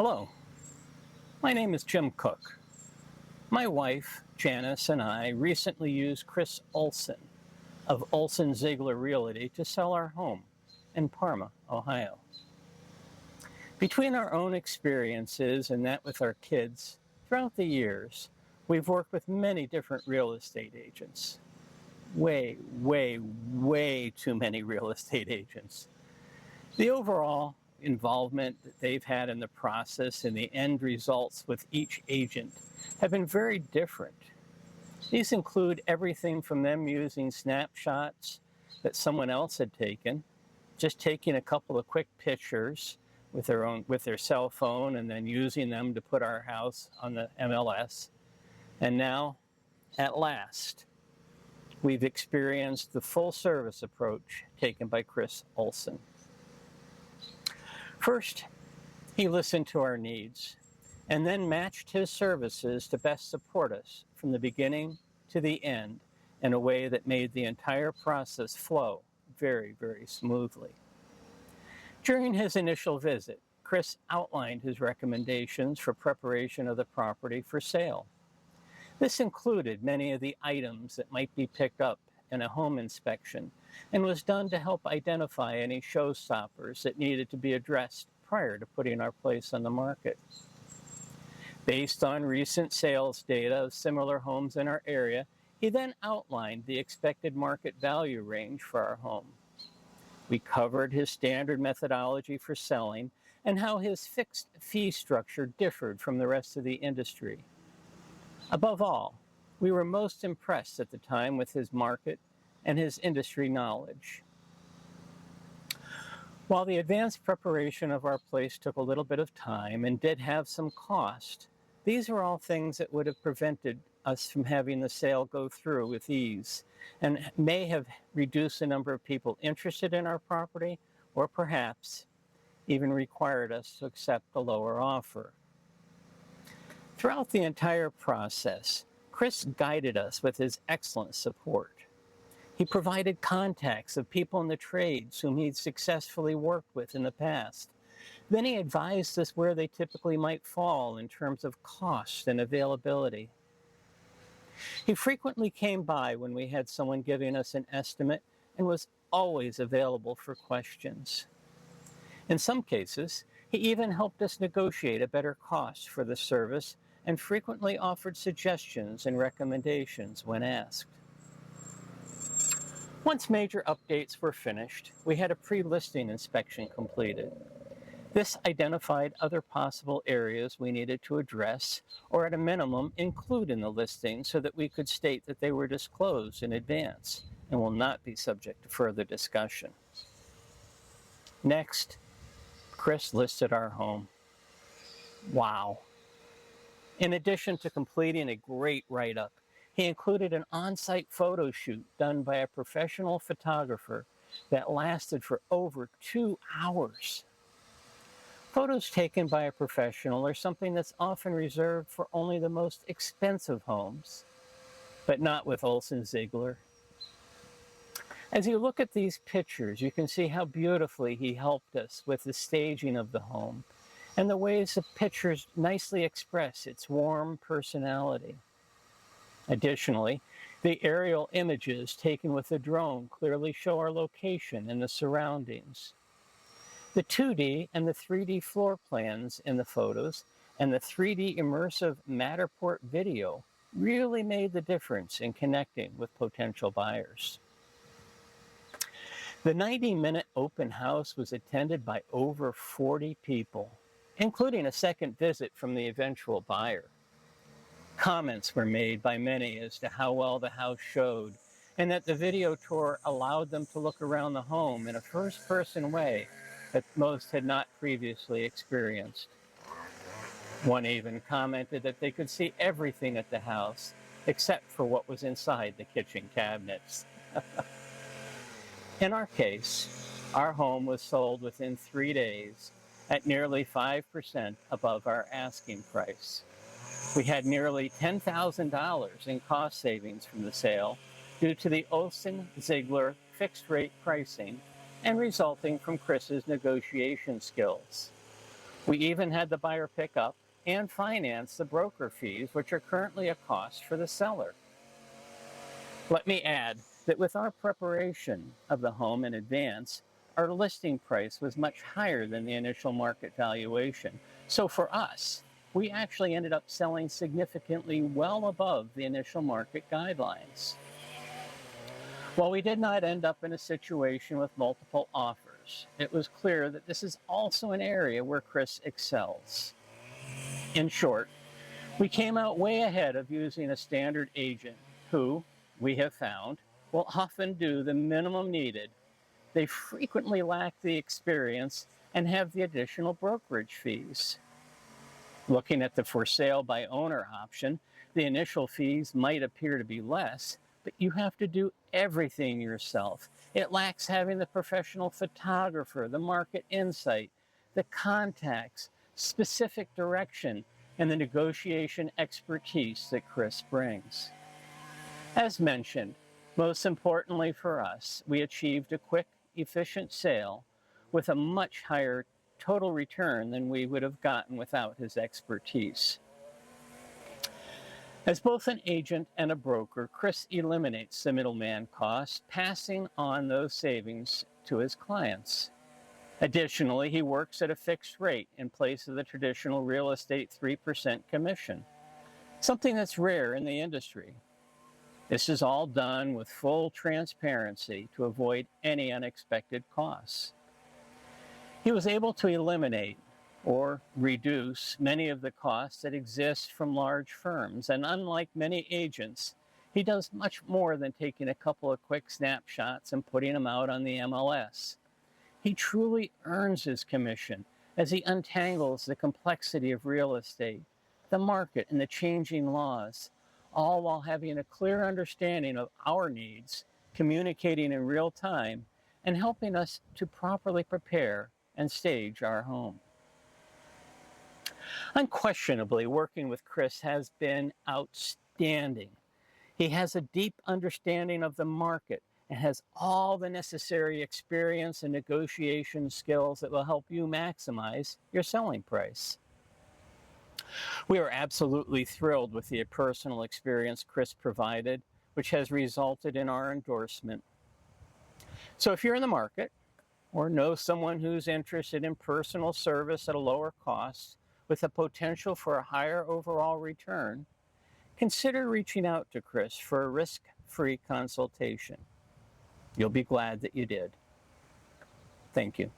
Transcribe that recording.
Hello, my name is Jim Cook. My wife, Janice, and I recently used Chris Olsen of Olsen Ziegler Realty to sell our home in Parma, Ohio. Between our own experiences and that with our kids, throughout the years, we've worked with many different real estate agents. Way too many real estate agents. The overall involvement that they've had in the process and the end results with each agent have been very different. These include everything from them using snapshots that someone else had taken, just taking a couple of quick pictures with their cell phone and then using them to put our house on the MLS. And now, at last, we've experienced the full service approach taken by Chris Olsen. First, he listened to our needs and then matched his services to best support us from the beginning to the end in a way that made the entire process flow very smoothly. During his initial visit, Chris outlined his recommendations for preparation of the property for sale. This included many of the items that might be picked up in a home inspection and was done to help identify any showstoppers that needed to be addressed prior to putting our place on the market. Based on recent sales data of similar homes in our area, he then outlined the expected market value range for our home. We covered his standard methodology for selling and how his fixed fee structure differed from the rest of the industry. Above all, we were most impressed at the time with his market and his industry knowledge. While the advanced preparation of our place took a little bit of time and did have some cost, these are all things that would have prevented us from having the sale go through with ease and may have reduced the number of people interested in our property or perhaps even required us to accept a lower offer. Throughout the entire process, Chris guided us with his excellent support. He provided contacts of people in the trades whom he'd successfully worked with in the past. Then he advised us where they typically might fall in terms of cost and availability. He frequently came by when we had someone giving us an estimate and was always available for questions. In some cases, he even helped us negotiate a better cost for the service and frequently offered suggestions and recommendations when asked. Once major updates were finished, we had a pre-listing inspection completed. This identified other possible areas we needed to address, or at a minimum, include in the listing so that we could state that they were disclosed in advance and will not be subject to further discussion. Next, Chris listed our home. Wow. In addition to completing a great write-up, he included an on-site photo shoot done by a professional photographer that lasted for over 2 hours. Photos taken by a professional are something that's often reserved for only the most expensive homes, but not with Olsen Ziegler. As you look at these pictures, you can see how beautifully he helped us with the staging of the home and the ways the pictures nicely express its warm personality. Additionally, the aerial images taken with the drone clearly show our location and the surroundings. The 2D and the 3D floor plans in the photos and the 3D immersive Matterport video really made the difference in connecting with potential buyers. The 90-minute open house was attended by over 40 people, including a second visit from the eventual buyer. Comments were made by many as to how well the house showed and that the video tour allowed them to look around the home in a first-person way that most had not previously experienced. One even commented that they could see everything at the house except for what was inside the kitchen cabinets. In our case, our home was sold within 3 days at nearly 5% above our asking price. We had nearly $10,000 in cost savings from the sale due to the Olsen Ziegler fixed rate pricing and resulting from Chris's negotiation skills. We even had the buyer pick up and finance the broker fees, which are currently a cost for the seller. Let me add that with our preparation of the home in advance, our listing price was much higher than the initial market valuation. So for us, we actually ended up selling significantly well above the initial market guidelines. While we did not end up in a situation with multiple offers, it was clear that this is also an area where Chris excels. In short, we came out way ahead of using a standard agent who, we have found, will often do the minimum needed. They frequently lack the experience and have the additional brokerage fees. Looking at the for sale by owner option, the initial fees might appear to be less, but you have to do everything yourself. It lacks having the professional photographer, the market insight, the contacts, specific direction, and the negotiation expertise that Chris brings. As mentioned, most importantly for us, we achieved a quick, efficient sale with a much higher total return than we would have gotten without his expertise. As both an agent and a broker, Chris eliminates the middleman costs, passing on those savings to his clients. Additionally, he works at a fixed rate in place of the traditional real estate 3% commission, something that's rare in the industry. This is all done with full transparency to avoid any unexpected costs. He was able to eliminate or reduce many of the costs that exist from large firms, and unlike many agents, he does much more than taking a couple of quick snapshots and putting them out on the MLS. He truly earns his commission as he untangles the complexity of real estate, the market, and the changing laws, all while having a clear understanding of our needs, communicating in real time, and helping us to properly prepare and stage our home. Unquestionably, working with Chris has been outstanding. He has a deep understanding of the market and has all the necessary experience and negotiation skills that will help you maximize your selling price. We are absolutely thrilled with the personal experience Chris provided, which has resulted in our endorsement. So if you're in the market or know someone who's interested in personal service at a lower cost with a potential for a higher overall return, consider reaching out to Chris for a risk-free consultation. You'll be glad that you did. Thank you.